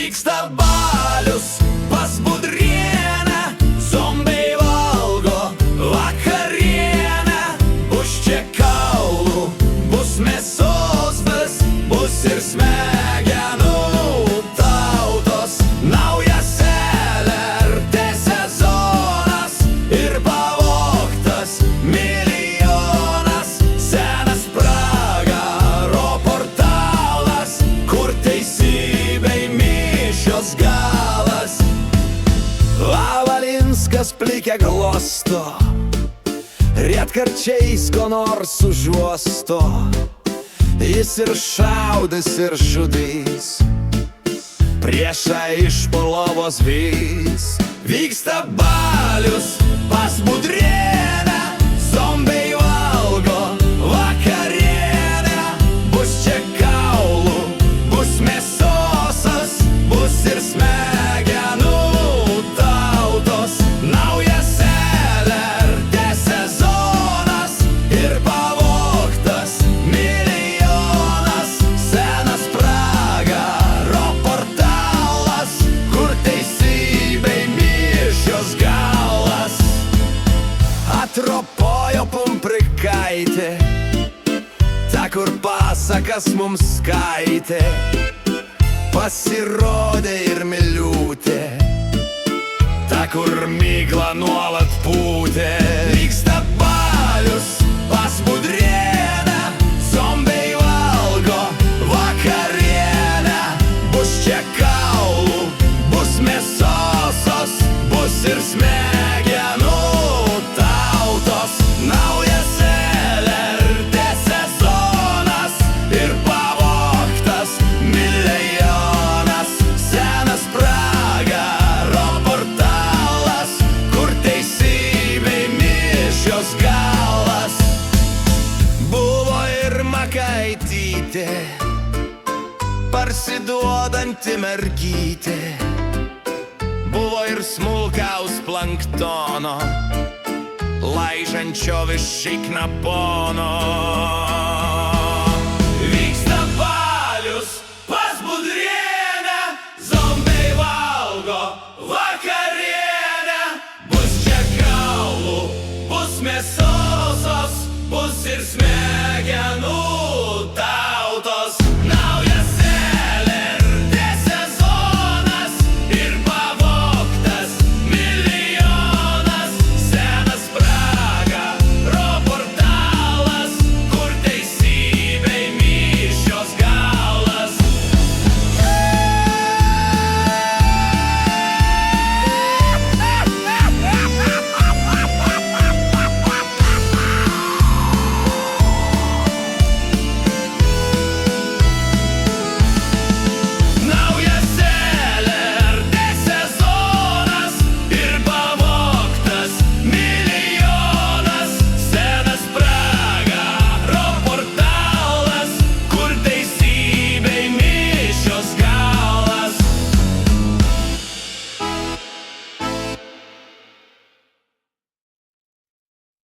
Vyksta balius pas Budrienę, zombiai valgo vakarienę. Bus čia kaulų, bus mėsos, bus ir smegenų tautos. Naujas LRT sezonas ir pavogtas milijonas. Senas pragaro portalas, kur teisybei mišios galas. Valinskas plikę glosto, retkarčiais ko nors užuosto. Jis ir šaudys, ir žudys, priešą iš po lovos vys. Vyksta balius pas Budrienę, zombiai valgo vakarienę. Bus čia kaulų, bus mėsosas, bus ir smegenų tautos. Naujas LRT sezonas ir pavogtas milijonas. Senas pragaro portalas, kur teisybei mišios galas. Atropojo pumprikaitė, ta kur pasakas mums skaitė. Pasirodė ir Miliūtė, ta kur migla nuolat pūtė. Vyksta balius pas Budrienę, zombiai valgo vakarienę. Bus čia kaulų, bus mėsosos, bus ir smegenų tautos. Naujas LRT sezonas ir pavogtas milijonas. Senas pragaro portalas, kur teisybei mišios galas. Buvo ir Makaitytė, parsiduodanti mergytė. Buvo ir smulkaus planktono, laižančio vis šikna pono.